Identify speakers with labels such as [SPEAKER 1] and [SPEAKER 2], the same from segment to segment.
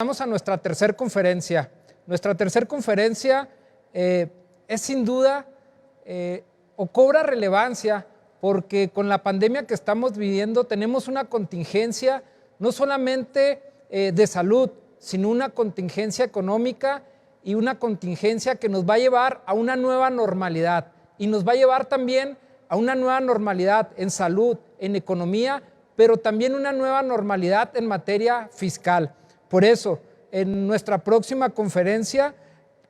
[SPEAKER 1] Vamos a nuestra tercera conferencia. Nuestra tercera conferencia es sin duda o cobra relevancia porque con la pandemia que estamos viviendo tenemos una contingencia no solamente de salud, sino una contingencia económica y una contingencia que nos va a llevar a una nueva normalidad y nos va a llevar también a una nueva normalidad en salud, en economía, pero también una nueva normalidad en materia fiscal. Por eso, en nuestra próxima conferencia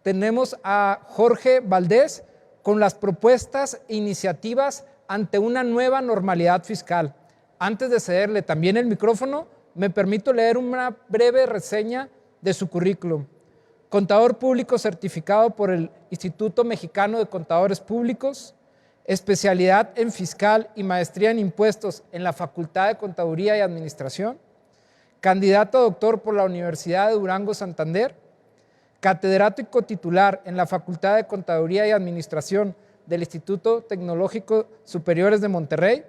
[SPEAKER 1] tenemos a Jorge Valdés con las propuestas e iniciativas ante una nueva normalidad fiscal. Antes de cederle también el micrófono, me permito leer una breve reseña de su currículum. Contador público certificado por el Instituto Mexicano de Contadores Públicos, especialidad en fiscal y maestría en impuestos en la Facultad de Contaduría y Administración, candidato a doctor por la Universidad de Durango Santander, catedrático titular en la Facultad de Contaduría y Administración del Instituto Tecnológico Superiores de Monterrey.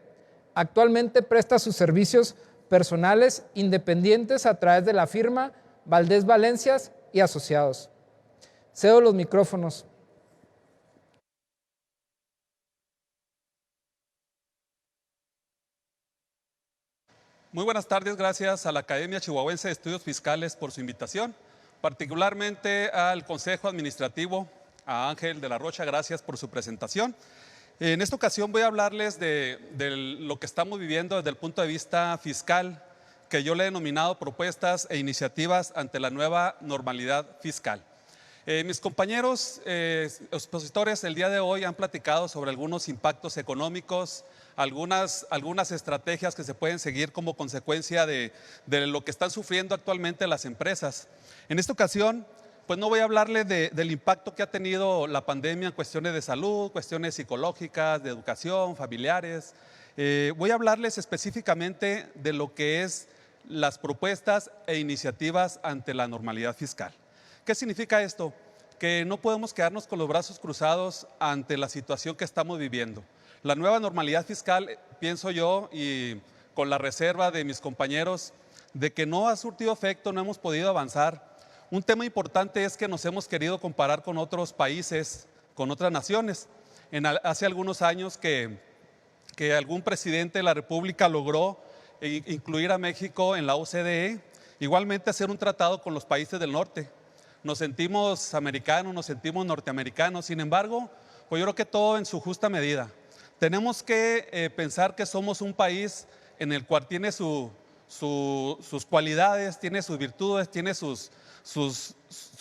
[SPEAKER 1] Actualmente presta sus servicios personales independientes a través de la firma Valdés Valencias y Asociados. Cedo los micrófonos.
[SPEAKER 2] Muy buenas tardes, gracias a la Academia Chihuahuense de Estudios Fiscales por su invitación, particularmente al Consejo Administrativo, a Ángel de la Rocha, gracias por su presentación. En esta ocasión voy a hablarles de lo que estamos viviendo desde el punto de vista fiscal, que yo le he denominado propuestas e iniciativas ante la nueva normalidad fiscal. Mis compañeros expositores el día de hoy han platicado sobre algunos impactos económicos, algunas estrategias que se pueden seguir como consecuencia de lo que están sufriendo actualmente las empresas. En esta ocasión, pues no voy a hablarle del impacto que ha tenido la pandemia en cuestiones de salud, cuestiones psicológicas, de educación, familiares. Voy a hablarles específicamente de lo que es las propuestas e iniciativas ante la normalidad fiscal. ¿Qué significa esto? Que no podemos quedarnos con los brazos cruzados ante la situación que estamos viviendo. La nueva normalidad fiscal, pienso yo, y con la reserva de mis compañeros, de que no ha surtido efecto, no hemos podido avanzar. Un tema importante es que nos hemos querido comparar con otros países, con otras naciones. Hace algunos años que algún presidente de la República logró incluir a México en la OCDE, igualmente hacer un tratado con los países del norte. Nos sentimos americanos, nos sentimos norteamericanos, sin embargo, pues yo creo que todo en su justa medida. Tenemos que pensar que somos un país en el cual tiene sus cualidades, tiene sus virtudes, tiene sus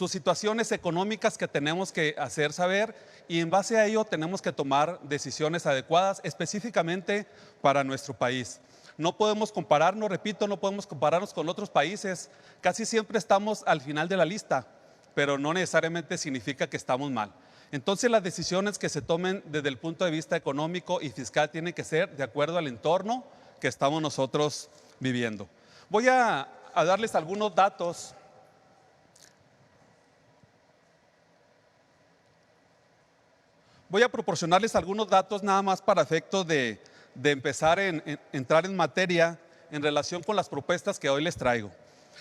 [SPEAKER 2] situaciones económicas que tenemos que hacer saber y en base a ello tenemos que tomar decisiones adecuadas específicamente para nuestro país. No podemos compararnos, repito, no podemos compararnos con otros países. Casi siempre estamos al final de la lista, pero no necesariamente significa que estamos mal. Entonces las decisiones que se tomen desde el punto de vista económico y fiscal tienen que ser de acuerdo al entorno que estamos nosotros viviendo. Voy a darles algunos datos. Voy a proporcionarles algunos datos nada más para efectos de empezar a entrar en materia en relación con las propuestas que hoy les traigo.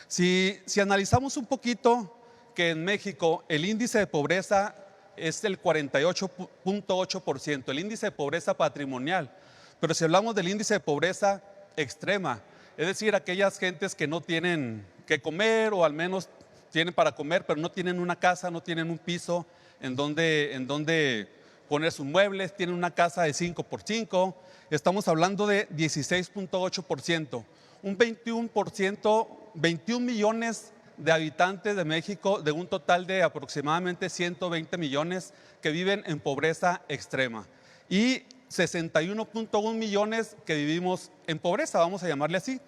[SPEAKER 2] Si analizamos un poquito que en México el índice de pobreza es del 48.8%, el índice de pobreza patrimonial, pero si hablamos del índice de pobreza extrema, es decir, aquellas gentes que no tienen que comer o al menos tienen para comer, pero no tienen una casa, no tienen un piso en donde poner sus muebles, tienen una casa de 5x5, estamos hablando de 16.8%, un 21%, 21 millones de habitantes de México, de un total de aproximadamente 120 millones que viven en pobreza extrema y 61.1 millones que vivimos en pobreza, vamos a llamarle así.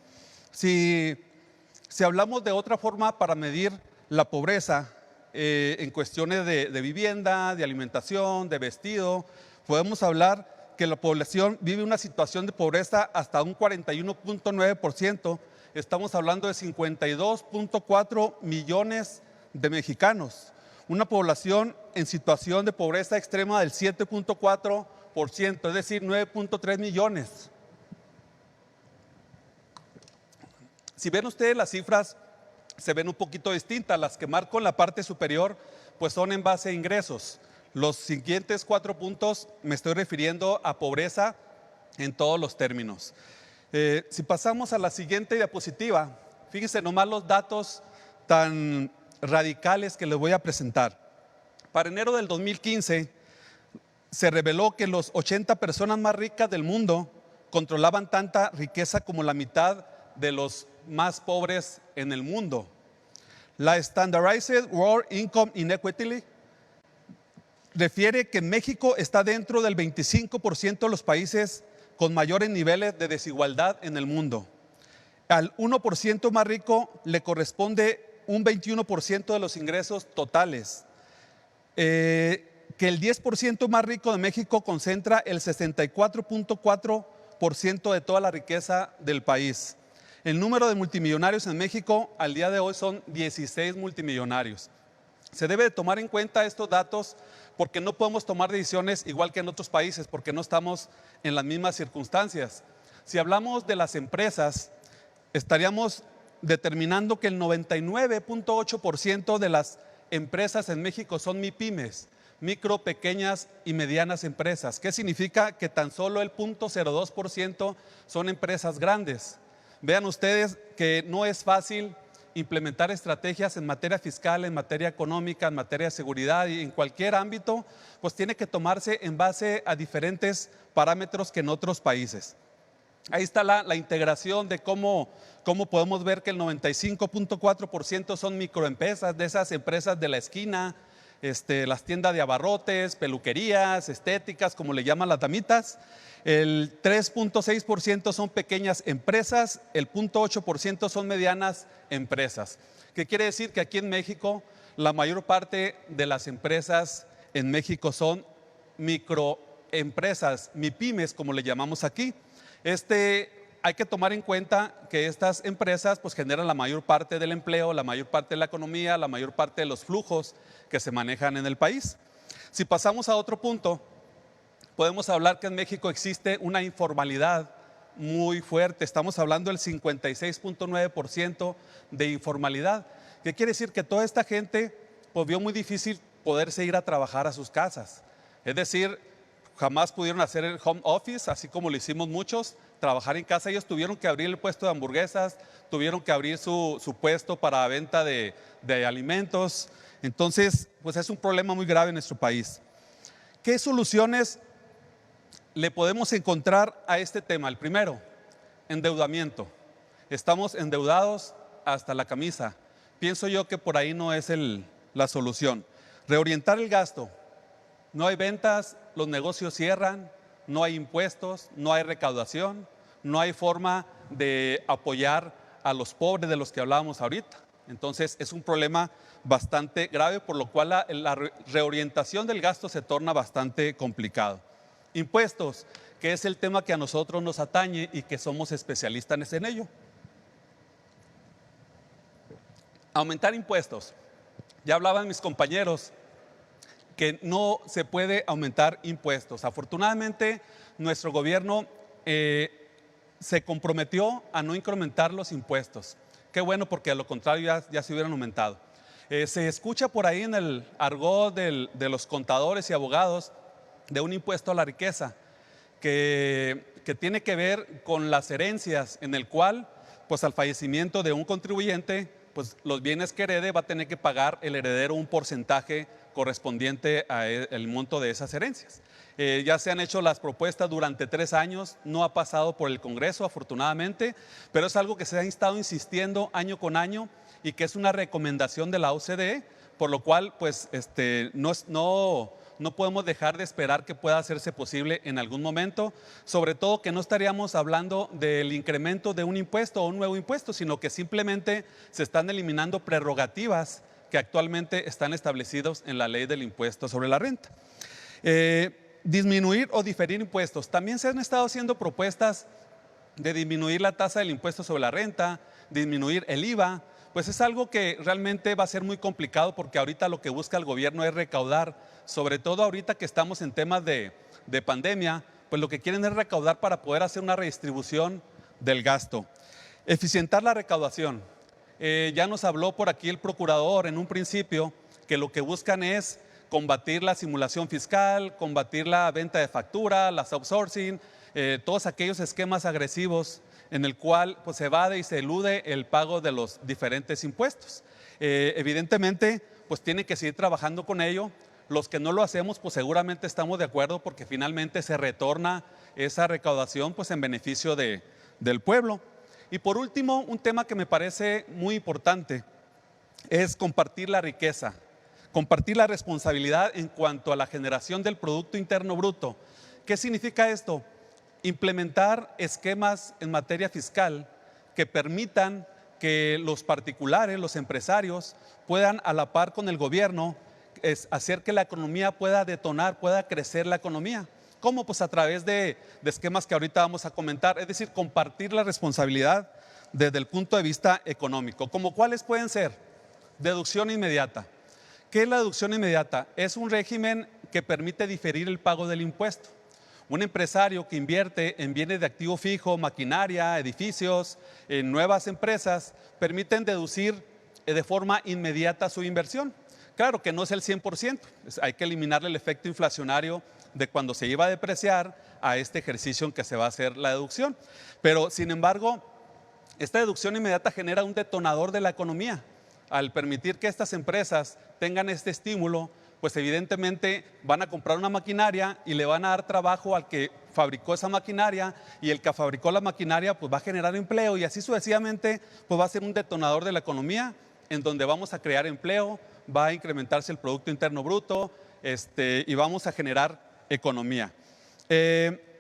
[SPEAKER 2] Si hablamos de otra forma para medir la pobreza en cuestiones de vivienda, de alimentación, de vestido, podemos hablar que la población vive una situación de pobreza hasta un 41.9%, estamos hablando de 52.4 millones de mexicanos, una población en situación de pobreza extrema del 7.4%, es decir, 9.3 millones. Si ven ustedes las cifras se ven un poquito distintas. Las que marco en la parte superior pues son en base a ingresos. Los siguientes 4 puntos me estoy refiriendo a pobreza en todos los términos. Si pasamos a la siguiente diapositiva, fíjense nomás los datos tan radicales que les voy a presentar. Para enero del 2015 se reveló que los 80 personas más ricas del mundo controlaban tanta riqueza como la mitad de los más pobres en el mundo. La Standardized World Income Inequality refiere que México está dentro del 25% de los países con mayores niveles de desigualdad en el mundo. Al 1% más rico le corresponde un 21% de los ingresos totales. Que el 10% más rico de México concentra el 64.4% de toda la riqueza del país. El número de multimillonarios en México al día de hoy son 16 multimillonarios. Se debe de tomar en cuenta estos datos porque no podemos tomar decisiones igual que en otros países, porque no estamos en las mismas circunstancias. Si hablamos de las empresas, estaríamos determinando que el 99.8% de las empresas en México son MIPYMES, micro, pequeñas y medianas empresas. ¿Qué significa? Que tan solo el 0.02% son empresas grandes. Vean ustedes que no es fácil implementar estrategias en materia fiscal, en materia económica, en materia de seguridad y en cualquier ámbito, pues tiene que tomarse en base a diferentes parámetros que en otros países. Ahí está la integración de cómo podemos ver que el 95.4% son microempresas, de esas empresas de la esquina, las tiendas de abarrotes, peluquerías, estéticas, como le llaman las damitas. El 3.6% son pequeñas empresas, el 0.8% son medianas empresas. ¿Qué quiere decir? Que aquí en México la mayor parte de las empresas en México son microempresas, MIPYMES, como le llamamos aquí. Hay que tomar en cuenta que estas empresas pues generan la mayor parte del empleo, la mayor parte de la economía, la mayor parte de los flujos que se manejan en el país. Si pasamos a otro punto, podemos hablar que en México existe una informalidad muy fuerte. Estamos hablando del 56.9% de informalidad. ¿Qué quiere decir? Que toda esta gente pues vio muy difícil poderse ir a trabajar a sus casas. Es decir, jamás pudieron hacer el home office, así como lo hicimos muchos, trabajar en casa. Ellos tuvieron que abrir el puesto de hamburguesas, tuvieron que abrir su puesto para venta de alimentos. Entonces, pues es un problema muy grave en nuestro país. ¿Qué soluciones le podemos encontrar a este tema? El primero, endeudamiento. Estamos endeudados hasta la camisa. Pienso yo que por ahí no es la solución. Reorientar el gasto. No hay ventas, los negocios cierran, no hay impuestos, no hay recaudación, no hay forma de apoyar a los pobres de los que hablábamos ahorita. Entonces es un problema bastante grave, por lo cual la reorientación del gasto se torna bastante complicado. Impuestos, que es el tema que a nosotros nos atañe y que somos especialistas en ello. Aumentar impuestos. Ya hablaban mis compañeros que no se puede aumentar impuestos. Afortunadamente, nuestro gobierno se comprometió a no incrementar los impuestos. Qué bueno, porque a lo contrario ya se hubieran aumentado. Se escucha por ahí en el argot de los contadores y abogados de un impuesto a la riqueza que tiene que ver con las herencias, en el cual, pues al fallecimiento de un contribuyente, pues los bienes que herede va a tener que pagar el heredero un porcentaje correspondiente al monto de esas herencias. Ya se han hecho las propuestas durante 3 años, no ha pasado por el Congreso afortunadamente, pero es algo que se ha estado insistiendo año con año y que es una recomendación de la OCDE, por lo cual pues no podemos dejar de esperar que pueda hacerse posible en algún momento, sobre todo que no estaríamos hablando del incremento de un impuesto o un nuevo impuesto, sino que simplemente se están eliminando prerrogativas que actualmente están establecidos en la ley del impuesto sobre la renta. Disminuir o diferir impuestos. También se han estado haciendo propuestas de disminuir la tasa del impuesto sobre la renta, disminuir el IVA. Pues es algo que realmente va a ser muy complicado, porque ahorita lo que busca el gobierno es recaudar, sobre todo ahorita que estamos en temas de pandemia, pues lo que quieren es recaudar para poder hacer una redistribución del gasto. Eficientar la recaudación. Ya nos habló por aquí el procurador en un principio que lo que buscan es combatir la simulación fiscal, combatir la venta de factura, las outsourcing, todos aquellos esquemas agresivos en el cual pues, se evade y se elude el pago de los diferentes impuestos. Evidentemente, pues tiene que seguir trabajando con ello. Los que no lo hacemos, pues seguramente estamos de acuerdo porque finalmente se retorna esa recaudación pues, en beneficio del pueblo. Y por último, un tema que me parece muy importante es compartir la riqueza, compartir la responsabilidad en cuanto a la generación del Producto Interno Bruto. ¿Qué significa esto? Implementar esquemas en materia fiscal que permitan que los particulares, los empresarios, puedan a la par con el gobierno hacer que la economía pueda detonar, pueda crecer la economía. ¿Cómo? Pues a través de esquemas que ahorita vamos a comentar, es decir, compartir la responsabilidad desde el punto de vista económico. ¿Como cuáles pueden ser? Deducción inmediata. ¿Qué es la deducción inmediata? Es un régimen que permite diferir el pago del impuesto. Un empresario que invierte en bienes de activo fijo, maquinaria, edificios, en nuevas empresas, permiten deducir de forma inmediata su inversión. Claro que no es el 100%, hay que eliminarle el efecto inflacionario de cuando se iba a depreciar a este ejercicio en que se va a hacer la deducción. Pero, sin embargo, esta deducción inmediata genera un detonador de la economía. Al permitir que estas empresas tengan este estímulo, pues evidentemente van a comprar una maquinaria y le van a dar trabajo al que fabricó esa maquinaria, y el que fabricó la maquinaria pues va a generar empleo, y así sucesivamente pues va a ser un detonador de la economía en donde vamos a crear empleo, va a incrementarse el Producto Interno Bruto y vamos a generar economía.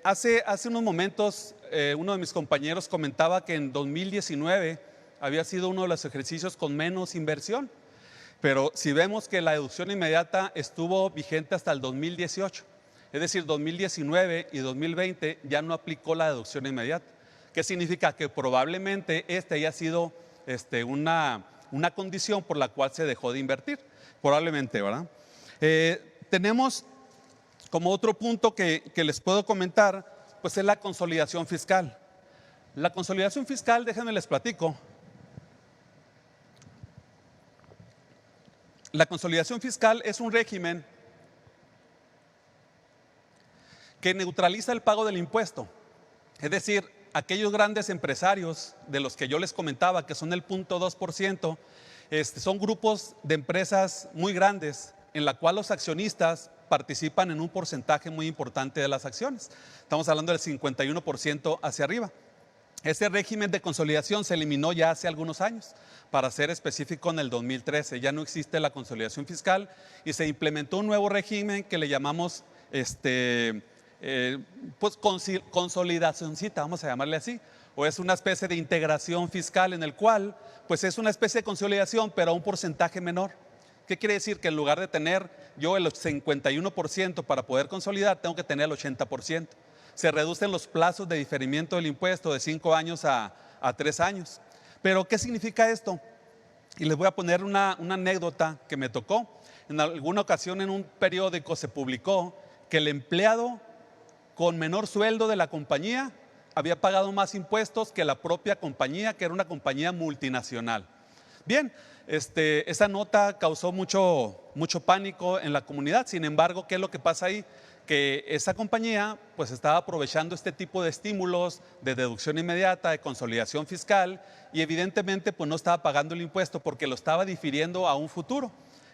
[SPEAKER 2] Hace unos momentos uno de mis compañeros comentaba que en 2019 había sido uno de los ejercicios con menos inversión. Pero si vemos que la deducción inmediata estuvo vigente hasta el 2018, es decir, 2019 y 2020 ya no aplicó la deducción inmediata. ¿Qué significa? Que probablemente haya sido una condición por la cual se dejó de invertir. Probablemente, ¿verdad? Tenemos como otro punto que les puedo comentar, pues es la consolidación fiscal. La consolidación fiscal, déjenme les platico. La consolidación fiscal es un régimen que neutraliza el pago del impuesto. Es decir, aquellos grandes empresarios de los que yo les comentaba, que son el 0.2%, son grupos de empresas muy grandes en la cual los accionistas participan en un porcentaje muy importante de las acciones. Estamos hablando del 51% hacia arriba. Ese régimen de consolidación se eliminó ya hace algunos años, para ser específico en el 2013. Ya no existe la consolidación fiscal y se implementó un nuevo régimen que le llamamos pues consolidacioncita, vamos a llamarle así, o es una especie de integración fiscal en el cual pues es una especie de consolidación pero a un porcentaje menor. ¿Qué quiere decir? Que en lugar de tener yo el 51% para poder consolidar, tengo que tener el 80%. Se reducen los plazos de diferimiento del impuesto de 5 años a 3 años. Pero, ¿qué significa esto? Y les voy a poner una anécdota que me tocó. En alguna ocasión en un periódico se publicó que el empleado con menor sueldo de la compañía había pagado más impuestos que la propia compañía, que era una compañía multinacional. Bien, esa nota causó mucho pánico en la comunidad. Sin embargo, ¿qué es lo que pasa ahí? Que esa compañía pues estaba aprovechando este tipo de estímulos de deducción inmediata, de consolidación fiscal, y evidentemente pues no estaba pagando el impuesto porque lo estaba difiriendo a un futuro.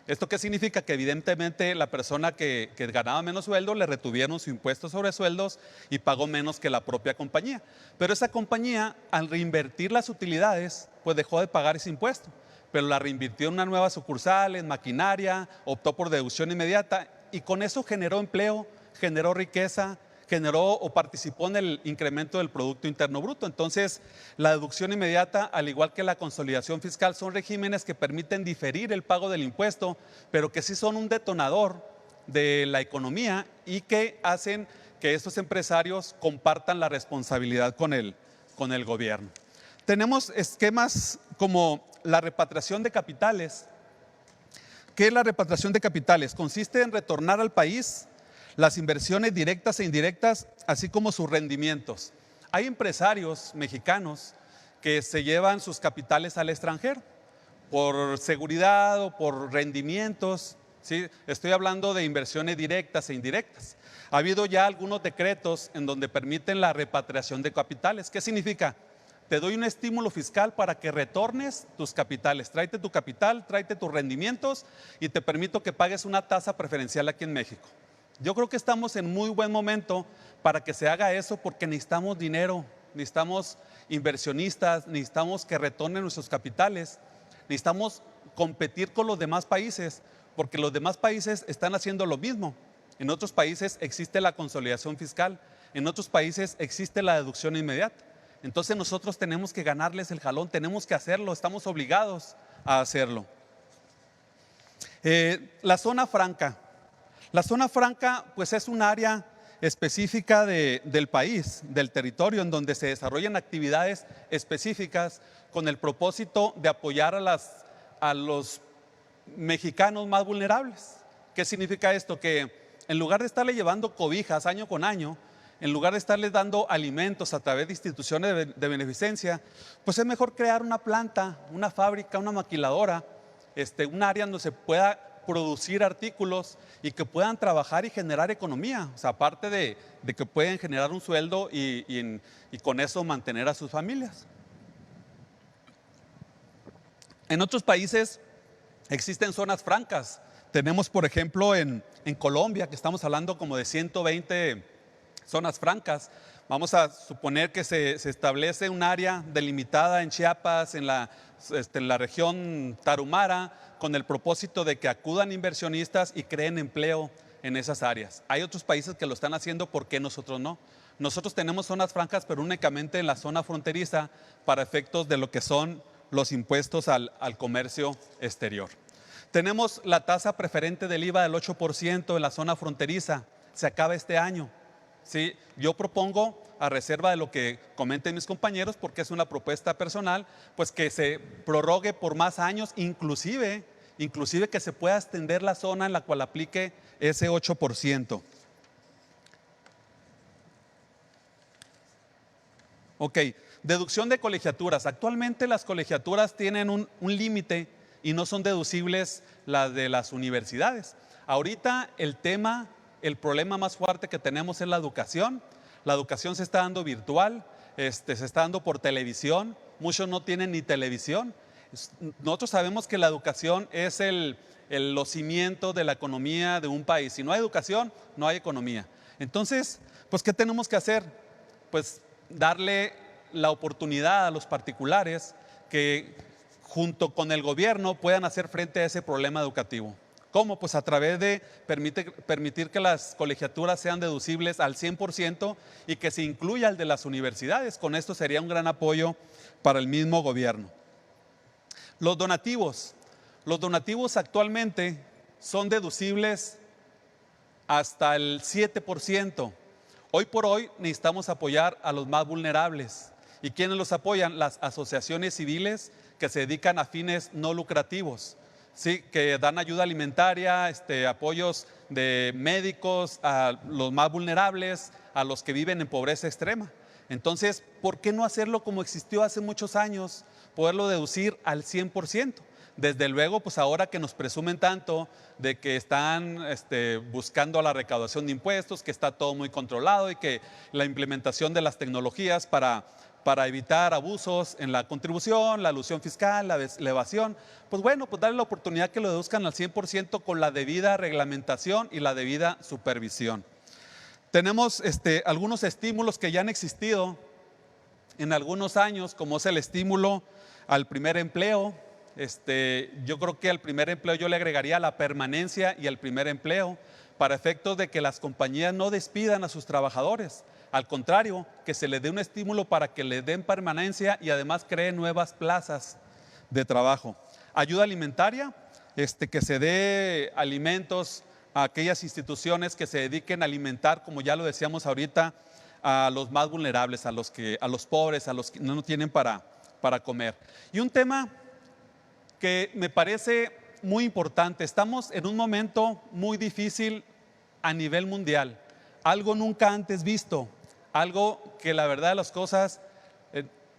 [SPEAKER 2] ¿Esto qué significa? Que evidentemente la persona que ganaba menos sueldo le retuvieron su impuesto sobre sueldos y pagó menos que la propia compañía. Pero esa compañía, al reinvertir las utilidades, pues dejó de pagar ese impuesto, pero la reinvirtió en una nueva sucursal, en maquinaria, optó por deducción inmediata y con eso generó empleo, generó riqueza, generó o participó en el incremento del Producto Interno Bruto. Entonces, la deducción inmediata, al igual que la consolidación fiscal, son regímenes que permiten diferir el pago del impuesto, pero que sí son un detonador de la economía y que hacen que estos empresarios compartan la responsabilidad con el gobierno. Tenemos esquemas como la repatriación de capitales. ¿Qué es la repatriación de capitales? Consiste en retornar al país las inversiones directas e indirectas, así como sus rendimientos. Hay empresarios mexicanos que se llevan sus capitales al extranjero. por seguridad o por rendimientos, ¿sí? Estoy hablando de inversiones directas e indirectas. Ha habido ya algunos decretos en donde permiten la repatriación de capitales. ¿Qué significa? Te doy un estímulo fiscal para que retornes tus capitales. Tráete tu capital, tráete tus rendimientos y te permito que pagues una tasa preferencial aquí en México. Yo creo que estamos en muy buen momento para que se haga eso, porque necesitamos dinero, necesitamos inversionistas, necesitamos que retornen nuestros capitales, necesitamos competir con los demás países, porque los demás países están haciendo lo mismo. En otros países existe la consolidación fiscal, en otros países existe la deducción inmediata. Entonces nosotros tenemos que ganarles el jalón, tenemos que hacerlo, estamos obligados a hacerlo. La zona franca. La zona franca pues es un área específica del país, del territorio, en donde se desarrollan actividades específicas con el propósito de apoyar a los mexicanos más vulnerables. ¿Qué significa esto? Que en lugar de estarle llevando cobijas año con año, en lugar de estarles dando alimentos a través de instituciones de beneficencia, pues es mejor crear una planta, una fábrica, una maquiladora, un área donde se pueda producir artículos y que puedan trabajar y generar economía. O sea, aparte de que pueden generar un sueldo y con eso mantener a sus familias. En otros países existen zonas francas. Tenemos, por ejemplo, en Colombia, que estamos hablando como de 120 zonas francas. Vamos a suponer que se establece un área delimitada en Chiapas, en la región Tarahumara, con el propósito de que acudan inversionistas y creen empleo en esas áreas. Hay otros países que lo están haciendo, ¿por qué nosotros no? Nosotros tenemos zonas francas, pero únicamente en la zona fronteriza para efectos de lo que son los impuestos al comercio exterior. Tenemos la tasa preferente del IVA del 8% en la zona fronteriza, se acaba este año. ¿Sí? Yo propongo, a reserva de lo que comenten mis compañeros, porque es una propuesta personal, pues que se prorrogue por más años, inclusive que se pueda extender la zona en la cual aplique ese 8%. Ok, deducción de colegiaturas. Actualmente las colegiaturas tienen un límite y no son deducibles las de las universidades. Ahorita el problema más fuerte que tenemos es la educación. La educación se está dando virtual, se está dando por televisión. Muchos no tienen ni televisión. Nosotros sabemos que la educación es los cimientos de la economía de un país. Si no hay educación, no hay economía. Entonces, pues, ¿qué tenemos que hacer? Pues darle la oportunidad a los particulares que junto con el gobierno puedan hacer frente a ese problema educativo. ¿Cómo? Pues a través de permitir que las colegiaturas sean deducibles al 100% y que se incluya el de las universidades. Con esto sería un gran apoyo para el mismo gobierno. Los donativos. Los donativos actualmente son deducibles hasta el 7%. Hoy por hoy necesitamos apoyar a los más vulnerables. ¿Y quiénes los apoyan? Las asociaciones civiles que se dedican a fines no lucrativos. Sí, que dan ayuda alimentaria, apoyos de médicos a los más vulnerables, a los que viven en pobreza extrema. Entonces, ¿por qué no hacerlo como existió hace muchos años? Poderlo deducir al 100%. Desde luego, pues ahora que nos presumen tanto de que están buscando la recaudación de impuestos, que está todo muy controlado y que la implementación de las tecnologías para evitar abusos en la contribución, la elusión fiscal, la evasión, pues bueno, pues darle la oportunidad que lo deduzcan al 100% con la debida reglamentación y la debida supervisión. Tenemos algunos estímulos que ya han existido en algunos años, como es el estímulo al primer empleo. Yo creo que al primer empleo yo le agregaría la permanencia y el primer empleo, para efectos de que las compañías no despidan a sus trabajadores. Al contrario, que se les dé un estímulo para que les den permanencia y además creen nuevas plazas de trabajo. Ayuda alimentaria, que se dé alimentos a aquellas instituciones que se dediquen a alimentar, como ya lo decíamos ahorita, a los más vulnerables, a los pobres, a los que no tienen para comer. Y un tema que me parece muy importante, estamos en un momento muy difícil a nivel mundial, algo nunca antes visto, algo que la verdad de las cosas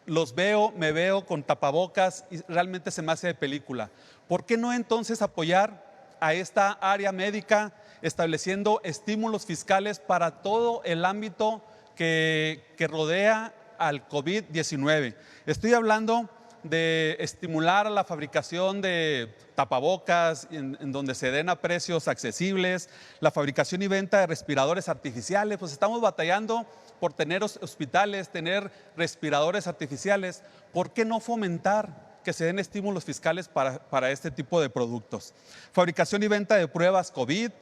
[SPEAKER 2] los veo, me veo con tapabocas y realmente se me hace de película. ¿Por qué no entonces apoyar a esta área médica estableciendo estímulos fiscales para todo el ámbito que rodea al COVID-19? Estoy hablando de estimular a la fabricación de tapabocas en donde se den a precios accesibles, la fabricación y venta de respiradores artificiales. Pues estamos batallando por tener hospitales, tener respiradores artificiales. ¿Por qué no fomentar que se den estímulos fiscales para este tipo de productos? Fabricación y venta de pruebas COVID,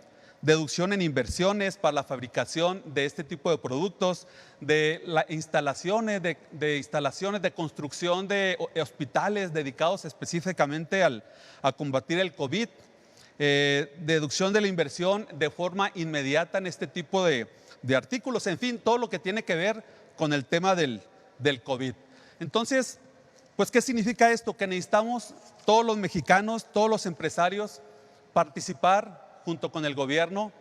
[SPEAKER 2] deducción en inversiones para la fabricación de este tipo de productos, de las instalaciones de construcción de hospitales dedicados específicamente a combatir el COVID, deducción de la inversión de forma inmediata en este tipo de artículos, en fin, todo lo que tiene que ver con el tema del COVID. Entonces, pues, ¿qué significa esto? Que necesitamos todos los mexicanos, todos los empresarios, participar junto con el gobierno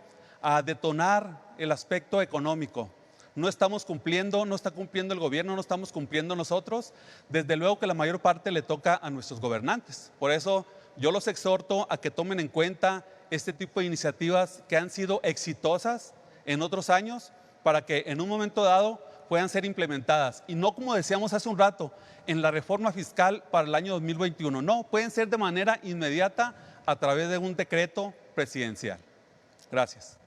[SPEAKER 2] a detonar el aspecto económico. No estamos cumpliendo, no está cumpliendo el gobierno, no estamos cumpliendo nosotros. Desde luego que la mayor parte le toca a nuestros gobernantes. Por eso yo los exhorto a que tomen en cuenta este tipo de iniciativas que han sido exitosas en otros años para que en un momento dado puedan ser implementadas. Y no, como decíamos hace un rato, en la reforma fiscal para el año 2021. No, pueden ser de manera inmediata a través de un decreto presidencial. Gracias.